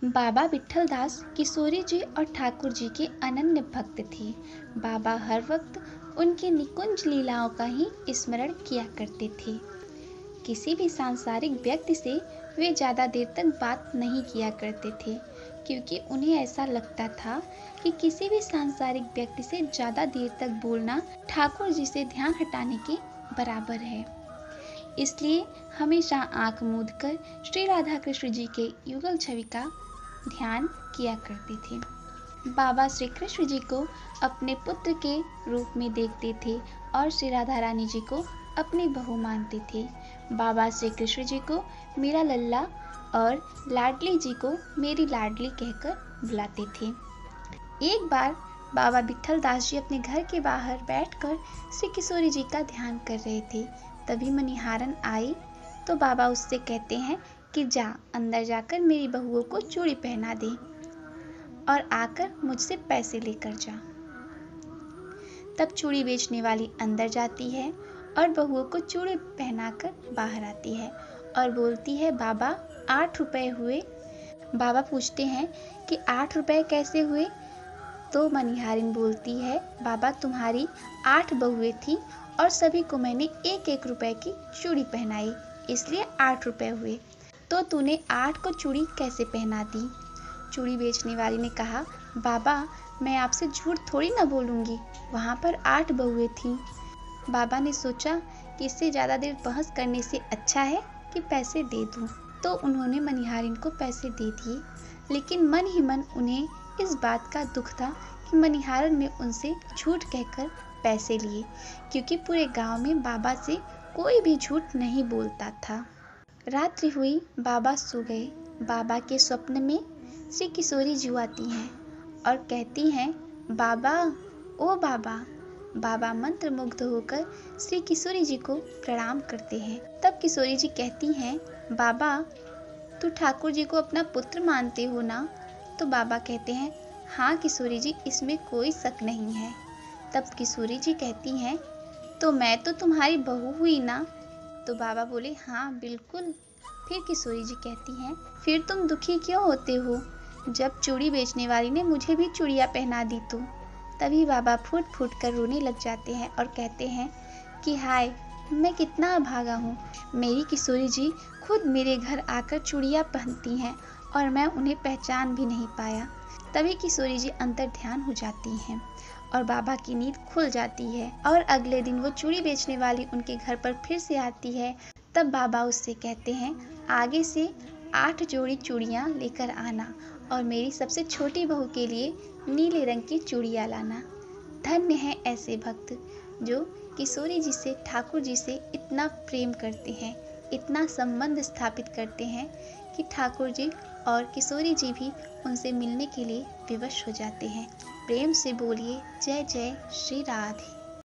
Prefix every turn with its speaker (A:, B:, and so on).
A: बाबा विट्ठल दास किशोरी जी और ठाकुर जी के अनन्य भक्त थे। बाबा हर वक्त उनकी निकुंज लीलाओं का ही स्मरण किया करते थे। किसी भी सांसारिक व्यक्ति से वे ज़्यादा देर तक बात नहीं किया करते थे, क्योंकि उन्हें ऐसा लगता था कि किसी भी सांसारिक व्यक्ति से ज़्यादा देर तक बोलना ठाकुर जी से ध्यान हटाने के बराबर है। इसलिए हमेशा आंख मूंद कर श्री राधा कृष्ण जी के युगल छवि का ध्यान किया करते थे। बाबा श्री कृष्ण जी को अपने पुत्र के रूप में देखते थे और श्री राधा रानी जी को अपनी बहू मानते थे। बाबा श्री कृष्ण जी को मेरा लल्ला और लाडली जी को मेरी लाडली कहकर बुलाते थे। एक बार बाबा विट्ठल दास जी अपने घर के बाहर बैठकर श्री किशोरी जी का ध्यान कर रहे थे। तभी मनिहारन आई तो बाबा उससे कहते हैं कि जा अंदर जाकर मेरी बहुओं को चूड़ी पहना दे और आकर मुझसे पैसे लेकर जा। तब चूड़ी बेचने वाली अंदर जाती है और बहुओं को चूड़ी पहनाकर बाहर आती है और बोलती है, बाबा 8 रुपए हुए। बाबा पूछते हैं कि 8 रुपए कैसे हुए? तो मनिहारिन बोलती है, बाबा तुम्हारी 8 बहुएं थी और सभी को मैंने 1-1 रुपए की चूड़ी पहनाई, इसलिए 8 रुपए हुए। तो तूने 8 को चूड़ी कैसे पहना दी? चूड़ी बेचने वाली ने कहा, बाबा मैं आपसे झूठ थोड़ी ना बोलूँगी, वहाँ पर 8 बहुएं थीं। बाबा ने सोचा कि इससे ज़्यादा देर बहस करने से अच्छा है कि पैसे दे दूँ। तो उन्होंने मनिहारिन को पैसे दे दिए, लेकिन मन ही मन उन्हें इस बात का दुख था कि मनिहारिन ने उनसे झूठ कहकर पैसे लिए, क्योंकि पूरे गांव में बाबा से कोई भी झूठ नहीं बोलता था। रात्रि हुई, बाबा सो गए। बाबा के स्वप्न में श्री किशोरी जी आती हैं और कहती हैं, बाबा ओ बाबा। बाबा मंत्र मुग्ध होकर श्री किशोरी जी को प्रणाम करते हैं। तब किशोरी जी कहती हैं, बाबा तू ठाकुर जी को अपना पुत्र मानते हो ना? तो बाबा कहते हैं, हाँ किशोरी जी, इसमें कोई शक नहीं है। तब किशोरी जी कहती हैं, तो मैं तो तुम्हारी बहू हुई ना? तो बाबा बोले, हाँ बिल्कुल। फिर किशोरी जी कहती हैं, फिर तुम दुखी क्यों होते हो जब चूड़ी बेचने वाली ने मुझे भी चूड़ियाँ पहना दी तो? तभी बाबा फूट फूट कर रोने लग जाते हैं और कहते हैं कि हाय मैं कितना अभागा हूँ, मेरी किशोरी जी खुद मेरे घर आकर चूड़ियाँ पहनती हैं और मैं उन्हें पहचान भी नहीं पाया। तभी किशोरी जी अंतर ध्यान हो जाती हैं और बाबा की नींद खुल जाती है और अगले दिन वो चूड़ी बेचने वाली उनके घर पर फिर से आती है। तब बाबा उससे कहते हैं, आगे से 8 जोड़ी चूड़ियाँ लेकर आना और मेरी सबसे छोटी बहू के लिए नीले रंग की चूड़ियाँ लाना। धन्य है ऐसे भक्त जो किशोरी जी से, ठाकुर जी से इतना प्रेम करते हैं, इतना संबंध स्थापित करते हैं कि ठाकुर जी और किशोरी जी भी उनसे मिलने के लिए विवश हो जाते हैं। प्रेम से बोलिए जय जय श्री राधे।